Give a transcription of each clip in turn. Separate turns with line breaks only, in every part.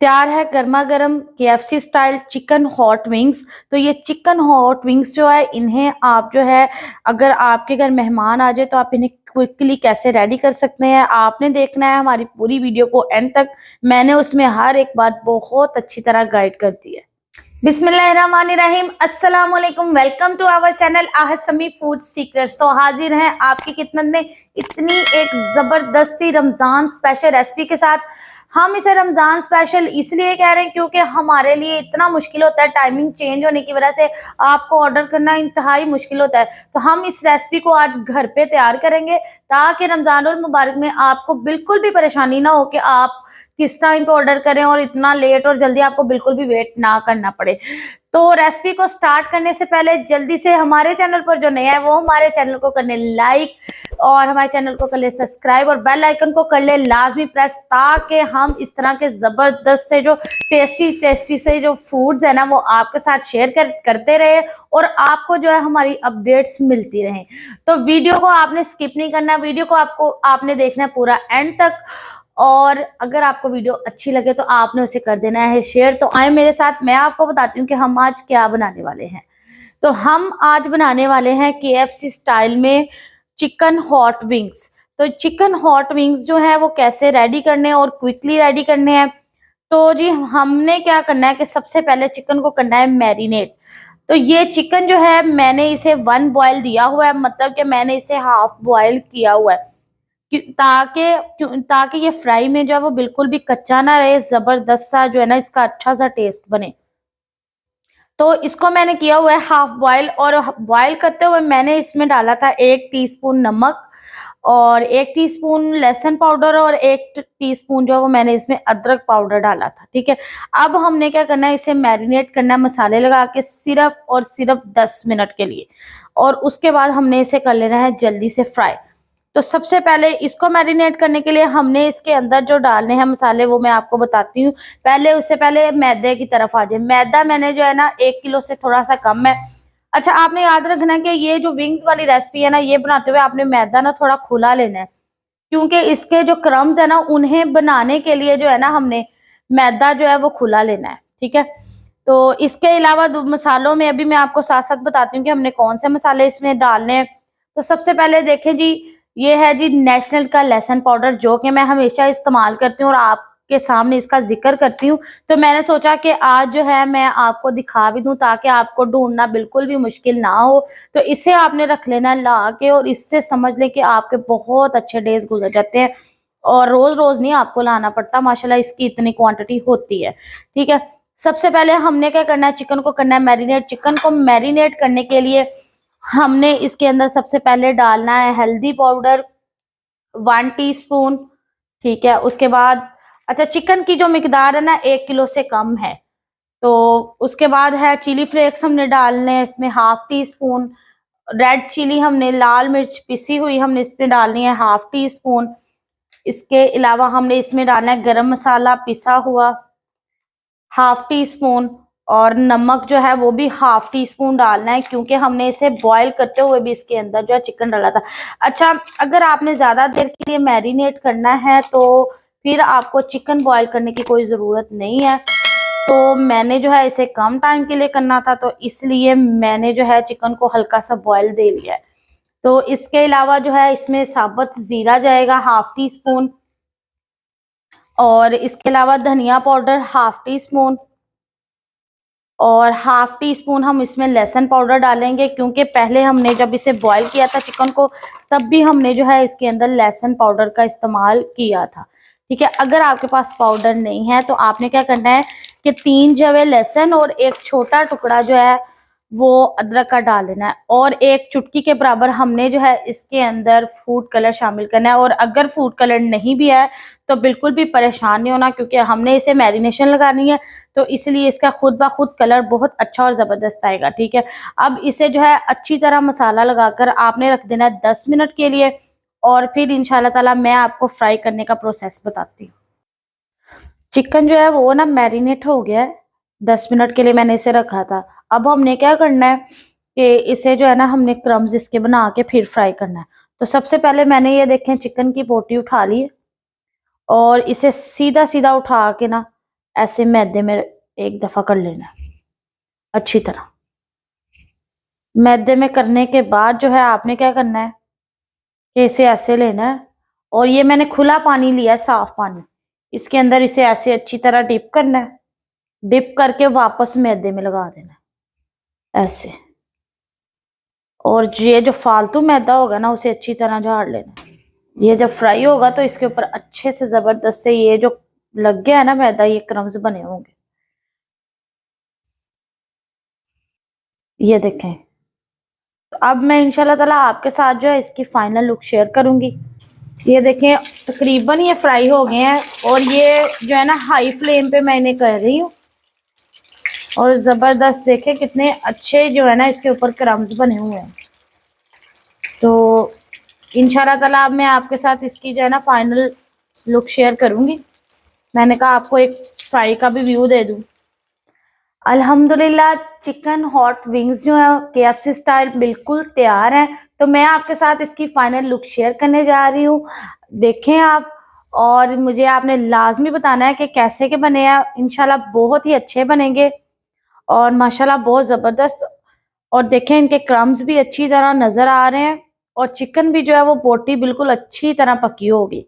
तैयार है गर्मा गर्म KFC style chicken hot wings. तो ये चिकन हॉट विंग्स जो है इन्हें आप जो है अगर आपके घर मेहमान आ जाए तो आप इन्हें क्विकली कैसे रेडी कर सकते हैं, आपने देखना है हमारी पूरी वीडियो को एंड तक। मैंने उसमें हर एक बात बहुत अच्छी तरह गाइड कर दी है। बिस्मिल्लाहिर्रहमानिर्रहीम, अस्सलाम वालेकुम, welcome to our channel Ahad Sami food secrets. तो हाजिर हैं आपकी खिदमत में इतनी एक जबरदस्ती रमजान स्पेशल रेसिपी के साथ। हम इसे रमजान स्पेशल इसलिए कह रहे हैं क्योंकि हमारे लिए इतना मुश्किल होता है, टाइमिंग चेंज होने की वजह से आपको ऑर्डर करना इंतहाई मुश्किल होता है। तो हम इस रेसिपी को आज घर पे तैयार करेंगे ताकि रमजान और मुबारक में आपको बिल्कुल भी परेशानी ना हो कि आप किस टाइम पे ऑर्डर करें और इतना लेट और जल्दी आपको बिल्कुल भी वेट ना करना पड़े। तो रेसिपी को स्टार्ट करने से पहले जल्दी से हमारे चैनल पर जो नया है वो हमारे चैनल को कर ले लाइक और हमारे चैनल को कर ले सब्सक्राइब और बेल आइकन को कर ले लाजमी प्रेस, ताकि हम इस तरह के जबरदस्त से जो टेस्टी से जो फूड्स है ना वो आपके साथ शेयर करते रहे और आपको जो है हमारी अपडेट्स मिलती रहे। तो वीडियो को आपने स्किप नहीं करना, वीडियो को आपने देखना है पूरा एंड तक। और अगर आपको वीडियो अच्छी लगे तो आपने उसे कर देना है शेयर। तो आए मेरे साथ, मैं आपको बताती हूँ कि हम आज क्या बनाने वाले हैं। तो हम आज बनाने वाले हैं केएफसी स्टाइल में चिकन हॉट विंग्स। तो चिकन हॉट विंग्स जो है वो कैसे रेडी करने हैं और क्विकली रेडी करने हैं। तो जी हमने क्या करना है कि सबसे पहले चिकन को करना है मैरिनेट। तो ये चिकन जो है मैंने इसे 1 बॉयल दिया हुआ है, मतलब कि मैंने इसे हाफ बॉयल किया हुआ है ताकि ये फ्राई में जो है वो बिल्कुल भी कच्चा ना रहे, जबरदस्त सा जो है ना इसका अच्छा सा टेस्ट बने। तो इसको मैंने किया हुआ है हाफ बॉयल, और बॉयल करते हुए मैंने इसमें डाला था 1 टीस्पून नमक और 1 टीस्पून लहसुन पाउडर और 1 टीस्पून जो है वो मैंने इसमें अदरक पाउडर डाला था। ठीक है, अब हमने क्या करना है, इसे मैरिनेट करना है मसाले लगा के सिर्फ 10 मिनट के लिए, और उसके बाद हमने इसे कर लेना है जल्दी से फ्राई। तो सबसे पहले इसको मैरिनेट करने के लिए हमने इसके अंदर जो डालने हैं मसाले वो मैं आपको बताती हूँ। उससे पहले मैदे की तरफ आ जाए। मैदा मैंने जो है ना 1 किलो से थोड़ा सा कम है। अच्छा, आपने याद रखना है कि ये जो विंग्स वाली रेसिपी है ना, ये बनाते हुए आपने मैदा ना थोड़ा खुला लेना है, क्योंकि इसके जो क्रम्स है ना उन्हें बनाने के लिए जो है ना हमने मैदा जो है वो खुला लेना है। ठीक है, तो इसके अलावा मसालों में अभी मैं आपको साथ साथ बताती हूँ कि हमने कौन से मसाले इसमें डालने हैं। तो सबसे पहले देखें जी, ये है जी नेशनल का लहसुन पाउडर, जो कि मैं हमेशा इस्तेमाल करती हूँ और आपके सामने इसका जिक्र करती हूँ। तो मैंने सोचा कि आज जो है मैं आपको दिखा भी दूं ताकि आपको ढूंढना बिल्कुल भी मुश्किल ना हो। तो इसे आपने रख लेना ला के, और इससे समझ लें कि आपके बहुत अच्छे डेज गुजर जाते हैं और रोज रोज नहीं आपको लाना पड़ता, माशाल्लाह इसकी इतनी क्वांटिटी होती है। ठीक है, सबसे पहले हमने क्या करना है, चिकन को करना है मैरिनेट। चिकन को मैरिनेट करने के लिए हमने इसके अंदर सबसे पहले डालना है हल्दी पाउडर 1 टीस्पून। ठीक है, उसके बाद अच्छा चिकन की जो मिकदार है ना 1 किलो से कम है। तो उसके बाद है चिली फ्लेक्स हमने डालने हैं इसमें half teaspoon. Red chilli हमने लाल मिर्च पिसी हुई हमने इसमें डालनी है हाफ टी स्पून। इसके अलावा हमने इसमें डालना है गरम मसाला पिसा हुआ हाफ टी स्पून, और नमक जो है वो भी हाफ टी स्पून डालना है, क्योंकि हमने इसे बॉईल करते हुए भी इसके अंदर जो है चिकन डाला था। अच्छा, अगर आपने ज़्यादा देर के लिए मैरिनेट करना है तो फिर आपको चिकन बॉईल करने की कोई ज़रूरत नहीं है। तो मैंने जो है इसे कम टाइम के लिए करना था, तो इसलिए मैंने जो है चिकन को हल्का सा बॉईल दे लिया है। तो इसके अलावा जो है इसमें साबुत ज़ीरा जाएगा हाफ टी स्पून, और इसके अलावा धनिया पाउडर हाफ टी स्पून, और हाफ टी स्पून हम इसमें लहसुन पाउडर डालेंगे, क्योंकि पहले हमने जब इसे बॉईल किया था चिकन को तब भी हमने जो है इसके अंदर लहसुन पाउडर का इस्तेमाल किया था। ठीक है, अगर आपके पास पाउडर नहीं है तो आपने क्या करना है कि 3 जवे लहसुन और एक छोटा टुकड़ा जो है वो अदरक का डाल देना है, और 1 चुटकी के बराबर हमने जो है इसके अंदर फूड कलर शामिल करना है। और अगर फूड कलर नहीं भी है तो बिल्कुल भी परेशान नहीं होना, क्योंकि हमने इसे मैरिनेशन लगानी है, तो इसलिए इसका खुद ब खुद कलर बहुत अच्छा और ज़बरदस्त आएगा। ठीक है, अब इसे जो है अच्छी तरह मसाला लगाकर आपने रख देना है 10 मिनट के लिए, और फिर इंशाल्लाह ताला मैं आपको फ्राई करने का प्रोसेस बताती हूँ। चिकन जो है वो ना मैरिनेट हो गया है, 10 मिनट के लिए मैंने इसे रखा था। अब हमने क्या करना है कि इसे जो है ना हमने क्रम्स इसके बना के फिर फ्राई करना है। तो सबसे पहले मैंने ये देखें चिकन की बोटी उठा ली है, और इसे सीधा सीधा उठा के ना ऐसे मैदे में एक दफा कर लेना है अच्छी तरह। मैदे में करने के बाद जो है आपने क्या करना है कि इसे ऐसे लेना है, और ये मैंने खुला पानी लिया है, साफ पानी, इसके अंदर इसे ऐसे अच्छी तरह डिप करना है। डिप करके वापस मैदे में लगा देना है ऐसे, और ये जो फालतू मैदा होगा ना उसे अच्छी तरह झाड़ लेना है। ये जब फ्राई होगा तो इसके ऊपर अच्छे से जबरदस्त से ये जो लग गया है ना मैदा, ये क्रम्स बने होंगे, ये देखें। तो अब मैं इंशाल्लाह ताला आपके साथ जो है इसकी फाइनल लुक शेयर करूंगी। ये देखें तकरीबन ये फ्राई हो गए हैं, और ये जो है ना हाई फ्लेम पे मैं इन्हें कर रही हूँ, और ज़बरदस्त देखें कितने अच्छे जो है ना इसके ऊपर क्रम्स बने हुए हैं। तो इंशाल्लाह ताला अब मैं आपके साथ इसकी जो है ना फाइनल लुक शेयर करूंगी। मैंने कहा आपको एक फ्राई का भी व्यू दे दूं। अल्हम्दुलिल्लाह चिकन हॉट विंग्स जो है KFC स्टाइल बिल्कुल तैयार हैं। तो मैं आपके साथ इसकी फाइनल लुक शेयर करने जा रही हूँ, देखें आप, और मुझे आपने लाजमी बताना है कि कैसे के बने हैं। इंशाल्लाह बहुत ही अच्छे बनेंगे, और माशाल्लाह बहुत ज़बरदस्त। और देखें इनके क्रम्स भी अच्छी तरह नज़र आ रहे हैं, और चिकन भी जो है वो बोटी बिल्कुल अच्छी तरह पकी होगी।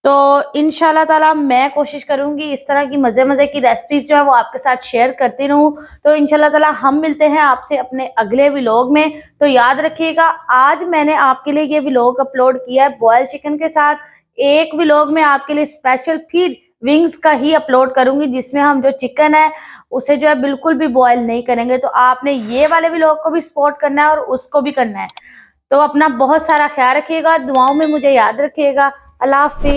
तो इंशाल्लाह ताला मैं कोशिश करूंगी इस तरह की मज़े मज़े की रेसिपीज जो है वो आपके साथ शेयर करती रहूं। तो इंशाल्लाह ताला हम मिलते हैं आपसे अपने अगले व्लॉग में। तो याद रखिएगा आज मैंने आपके लिए ये व्लॉग अपलोड किया है बॉयल चिकन के साथ। एक व्लॉग में आपके लिए स्पेशल फिर विंग्स का ही अपलोड करूंगी, जिसमें हम जो चिकन है उसे जो है बिल्कुल भी बॉयल नहीं करेंगे। तो आपने ये वाले व्लॉग को भी सपोर्ट करना है और उसको भी करना है। तो अपना बहुत सारा ख्याल रखिएगा, दुआओं में मुझे याद रखिएगा। अल्लाह हाफिज।